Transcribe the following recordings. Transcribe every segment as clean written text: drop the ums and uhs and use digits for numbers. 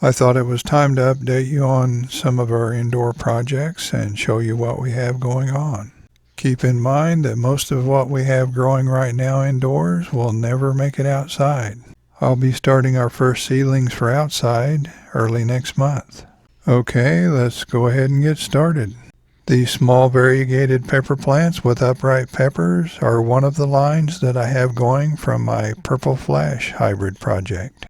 I thought it was time to update you on some of our indoor projects and show you what we have going on. Keep in mind that most of what we have growing right now indoors will never make it outside. I'll be starting our first seedlings for outside early next month. Okay, let's go ahead and get started. These small variegated pepper plants with upright peppers are one of the lines that I have going from my Purple Flash hybrid project.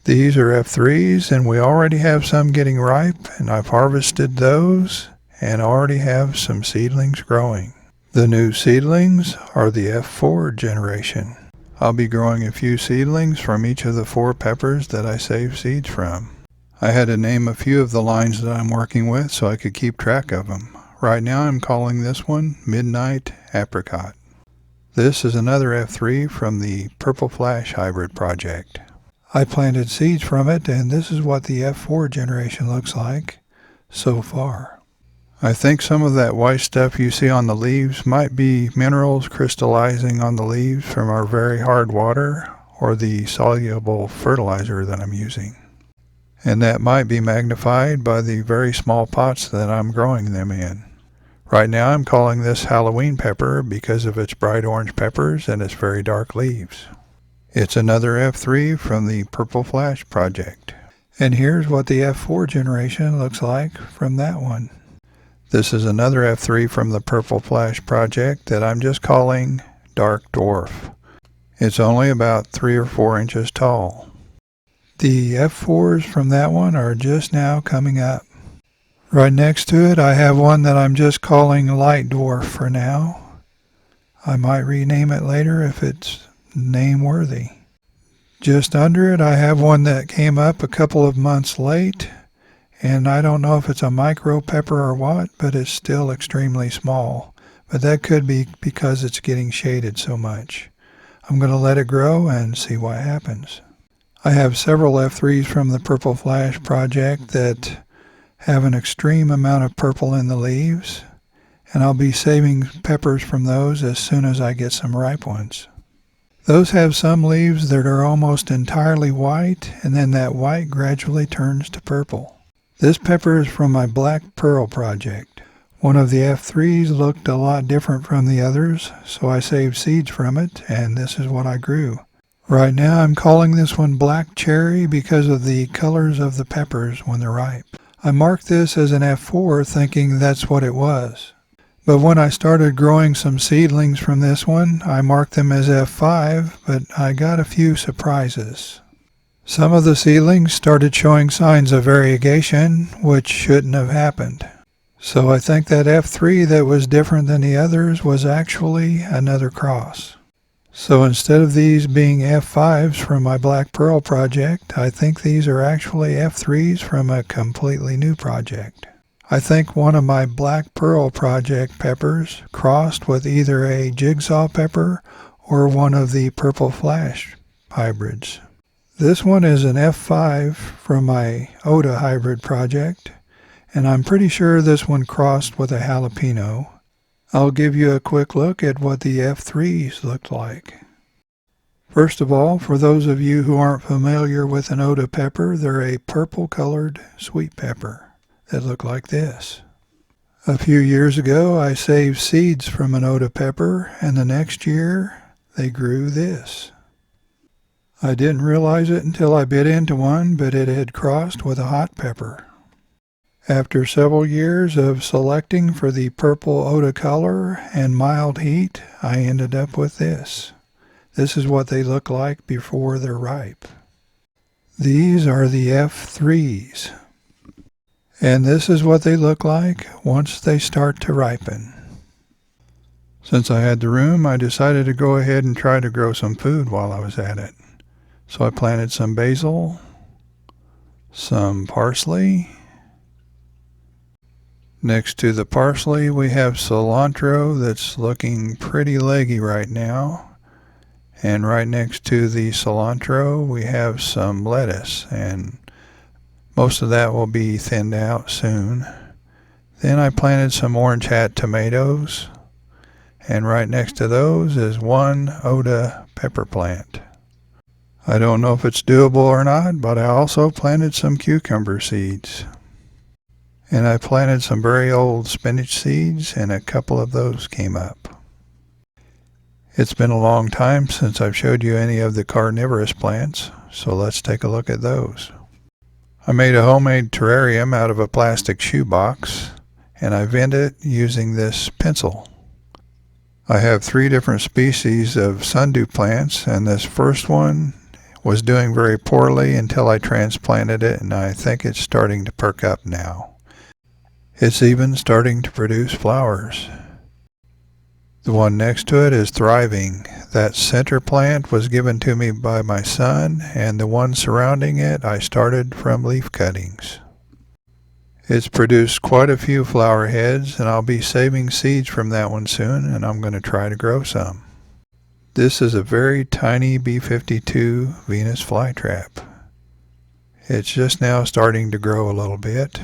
These are F3s and we already have some getting ripe, and I've harvested those and already have some seedlings growing. The new seedlings are the F4 generation. I'll be growing a few seedlings from each of the 4 peppers that I saved seeds from. I had to name a few of the lines that I'm working with so I could keep track of them. Right now I'm calling this one Midnight Apricot. This is another F3 from the Purple Flash hybrid project. I planted seeds from it, and this is what the F4 generation looks like so far. I think some of that white stuff you see on the leaves might be minerals crystallizing on the leaves from our very hard water or the soluble fertilizer that I'm using. And that might be magnified by the very small pots that I'm growing them in. Right now I'm calling this Halloween pepper because of its bright orange peppers and its very dark leaves. It's another F3 from the Purple Flash project. And here's what the F4 generation looks like from that one. This is another F3 from the Purple Flash project that I'm just calling Dark Dwarf. It's only about 3 or 4 inches tall. The F4s from that one are just now coming up. Right next to it I have one that I'm just calling Light Dwarf for now. I might rename it later if it's name worthy. Just under it I have one that came up a couple of months late, and I don't know if it's a micro pepper or what, but it's still extremely small. But that could be because it's getting shaded so much. I'm going to let it grow and see what happens. I have several F3s from the Purple Flash project that have an extreme amount of purple in the leaves, and I'll be saving peppers from those as soon as I get some ripe ones. Those have some leaves that are almost entirely white, and then that white gradually turns to purple. This pepper is from my Black Pearl project. One of the F3s looked a lot different from the others, so I saved seeds from it, and this is what I grew. Right now I'm calling this one Black Cherry because of the colors of the peppers when they're ripe. I marked this as an F4 thinking that's what it was. But when I started growing some seedlings from this one, I marked them as F5, but I got a few surprises. Some of the seedlings started showing signs of variegation, which shouldn't have happened. So I think that F3 that was different than the others was actually another cross. So instead of these being F5s from my Black Pearl project, I think these are actually F3s from a completely new project. I think one of my Black Pearl project peppers crossed with either a jigsaw pepper or one of the Purple Flash hybrids. This one is an F5 from my Oda hybrid project, and I'm pretty sure this one crossed with a jalapeno. I'll give you a quick look at what the F3s looked like. First of all, for those of you who aren't familiar with an Oda pepper, they're a purple-colored sweet pepper that look like this. A few years ago, I saved seeds from an Oda pepper, and the next year, they grew this. I didn't realize it until I bit into one, but it had crossed with a hot pepper. After several years of selecting for the purple Oda color and mild heat, I ended up with this. This is what they look like before they're ripe. These are the F3s. And this is what they look like once they start to ripen. Since I had the room, I decided to go ahead and try to grow some food while I was at it. So I planted some basil, some parsley. Next to the parsley, we have cilantro that's looking pretty leggy right now. And right next to the cilantro, we have some lettuce, and most of that will be thinned out soon. Then I planted some orange hat tomatoes, and right next to those is one Oda pepper plant. I don't know if it's doable or not, but I also planted some cucumber seeds. And I planted some very old spinach seeds, and a couple of those came up. It's been a long time since I've showed you any of the carnivorous plants, so let's take a look at those. I made a homemade terrarium out of a plastic shoebox, and I vent it using this pencil. I have 3 different species of sundew plants, and this first one was doing very poorly until I transplanted it, and I think it's starting to perk up now. It's even starting to produce flowers. The one next to it is thriving. That center plant was given to me by my son, and the one surrounding it I started from leaf cuttings. It's produced quite a few flower heads, and I'll be saving seeds from that one soon, and I'm going to try to grow some. This is a very tiny B52 Venus flytrap. It's just now starting to grow a little bit.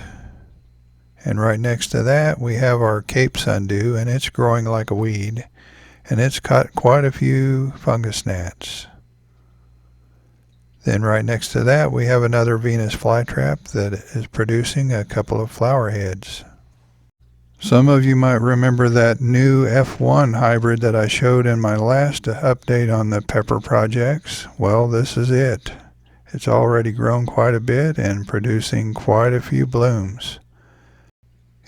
And right next to that we have our Cape sundew, and it's growing like a weed, and it's got quite a few fungus gnats. Then right next to that we have another Venus flytrap that is producing a couple of flower heads. Some of you might remember that new F1 hybrid that I showed in my last update on the pepper projects. Well, this is it. It's already grown quite a bit and producing quite a few blooms.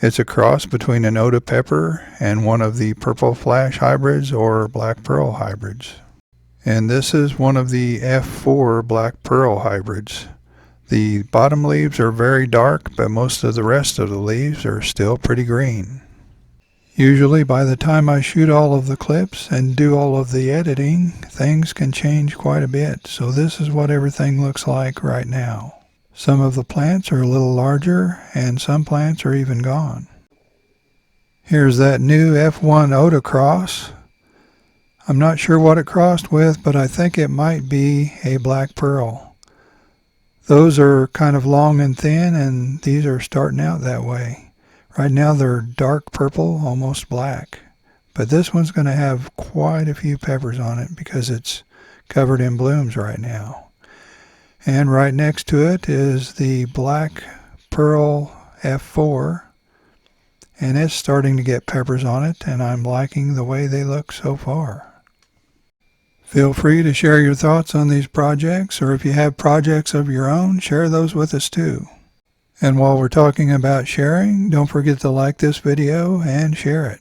It's a cross between an Oda pepper and one of the purple flash hybrids or black pearl hybrids. And this is one of the F4 black pearl hybrids. The bottom leaves are very dark, but most of the rest of the leaves are still pretty green. Usually by the time I shoot all of the clips and do all of the editing, things can change quite a bit. So this is what everything looks like right now. Some of the plants are a little larger, and some plants are even gone. Here's that new F1 Oda cross. I'm not sure what it crossed with, but I think it might be a black pearl. Those are kind of long and thin, and these are starting out that way. Right now they're dark purple, almost black. But this one's going to have quite a few peppers on it because it's covered in blooms right now. And right next to it is the black pearl F4, and it's starting to get peppers on it, and I'm liking the way they look so far. Feel free to share your thoughts on these projects, or if you have projects of your own, share those with us too. And while we're talking about sharing, don't forget to like this video and share it.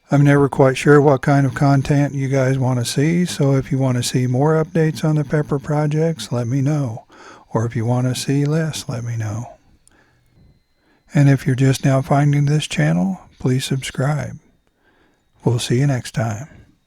I'm never quite sure what kind of content you guys want to see, so if you want to see more updates on the pepper projects, let me know. Or if you want to see less, let me know. And if you're just now finding this channel, please subscribe. We'll see you next time.